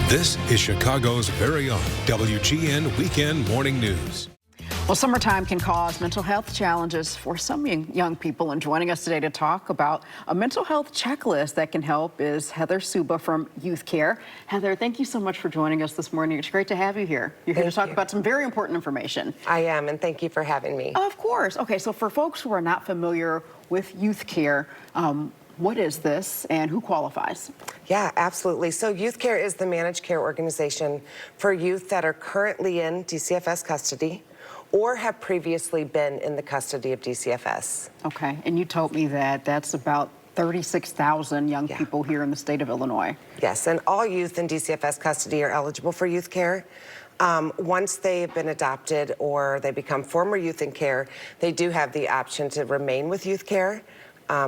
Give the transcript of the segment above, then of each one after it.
This is Chicago's very own WGN Weekend Morning News. Well, summertime can cause mental health challenges for some young people, and joining us today to talk about a mental health checklist that can help is Heather Souba from YouthCare. Heather, thank you so much for joining us this morning. It's great to have you here. You're here to talk about some very important information. I am, and thank you for having me. Of course. Okay, so for folks who are not familiar with YouthCare, what is this and who qualifies? Yeah, absolutely. So YouthCare is the managed care organization for youth that are currently in DCFS custody or have previously been in the custody of DCFS. Okay, and you told me that that's about 36,000 young people here in the state of Illinois. Yes, and all youth in DCFS custody are eligible for YouthCare. Once they've been adopted or they become former youth in care, they do have the option to remain with YouthCare.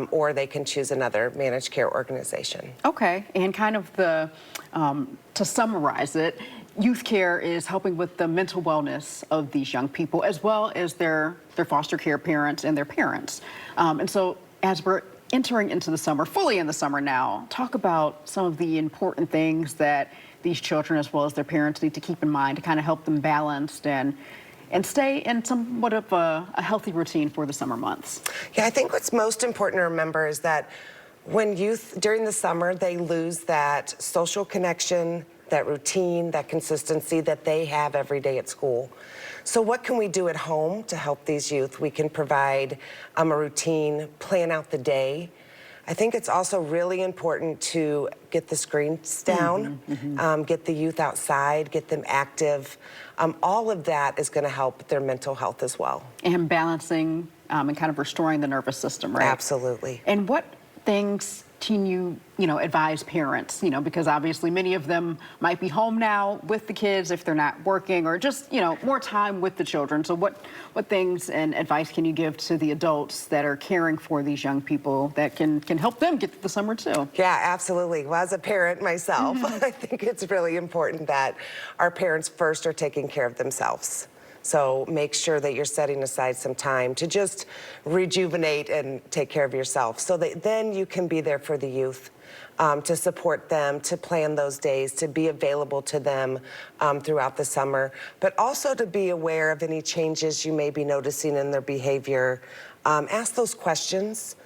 Or they can choose another managed care organization. Okay, and kind of to summarize it, YouthCare is helping with the mental wellness of these young people as well as their foster care parents and their parents. And so as we're entering into the summer, fully in the summer now, talk about some of the important things that these children as well as their parents need to keep in mind to kind of help them balance and stay in somewhat of a healthy routine for the summer months. Yeah, I think what's most important to remember is that when youth, during the summer, they lose that social connection, that routine, that consistency that they have every day at school. So what can we do at home to help these youth? We can provide a routine, plan out the day. I think it's also really important to get the screens down, get the youth outside, get them active. All of that is going to help their mental health as well. And balancing and kind of restoring the nervous system, right? Absolutely. And what things can you advise parents, because obviously many of them might be home now with the kids if they're not working or just, more time with the children. So what things and advice can you give to the adults that are caring for these young people that can help them get through the summer too? Yeah, absolutely. Well, as a parent myself, I think it's really important that our parents first are taking care of themselves. So make sure that you're setting aside some time to just rejuvenate and take care of yourself so that then you can be there for the youth, to support them, to plan those days, to be available to them throughout the summer, but also to be aware of any changes you may be noticing in their behavior. Ask those questions,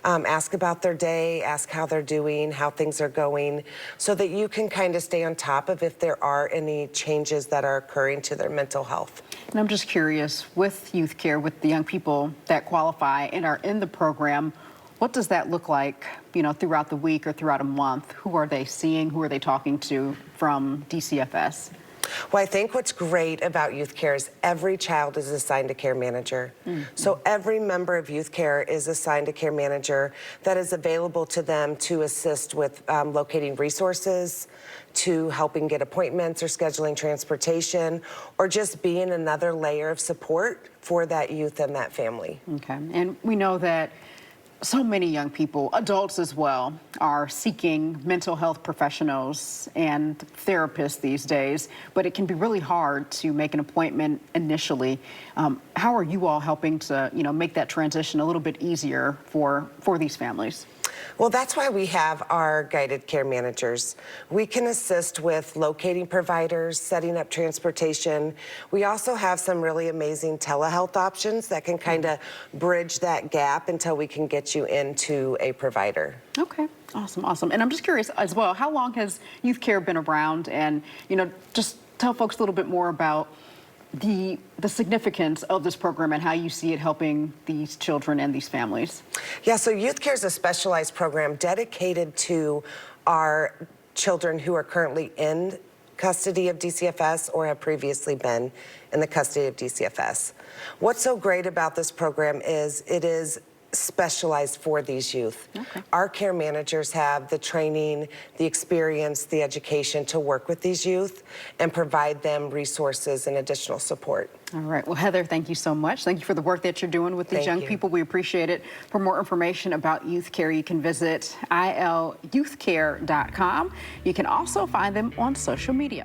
ask about their day, ask how they're doing, how things are going, so that you can kind of stay on top of if there are any changes that are occurring to their mental health. And I'm just curious, with YouthCare, with the young people that qualify and are in the program, what does that look like, throughout the week or throughout a month? Who are they seeing? Who are they talking to from DCFS? Well, I think what's great about YouthCare is every child is assigned a care manager. So every member of YouthCare is assigned a care manager that is available to them to assist with locating resources, to helping get appointments or scheduling transportation, or just being another layer of support for that youth and that family. Okay, and we know that so many young people, adults as well, are seeking mental health professionals and therapists these days, but it can be really hard to make an appointment initially. How are you all helping to, make that transition a little bit easier for these families? Well, that's why we have our guided care managers. We can assist with locating providers, setting up transportation. We also have some really amazing telehealth options that can kind of bridge that gap until we can get you into a provider. Okay, awesome, awesome. And I'm just curious as well, how long has YouthCare been around? And, just tell folks a little bit more about the significance of this program and how you see it helping these children and these families. Yeah, so YouthCare is a specialized program dedicated to our children who are currently in custody of DCFS or have previously been in the custody of DCFS. What's so great about this program is it is specialized for these youth. Okay. Our care managers have the training, the experience, the education to work with these youth and provide them resources and additional support. All right. Well, Heather, thank you so much. Thank you for the work that you're doing with these young people. We appreciate it. For more information about YouthCare, you can visit ilyouthcare.com. You can also find them on social media.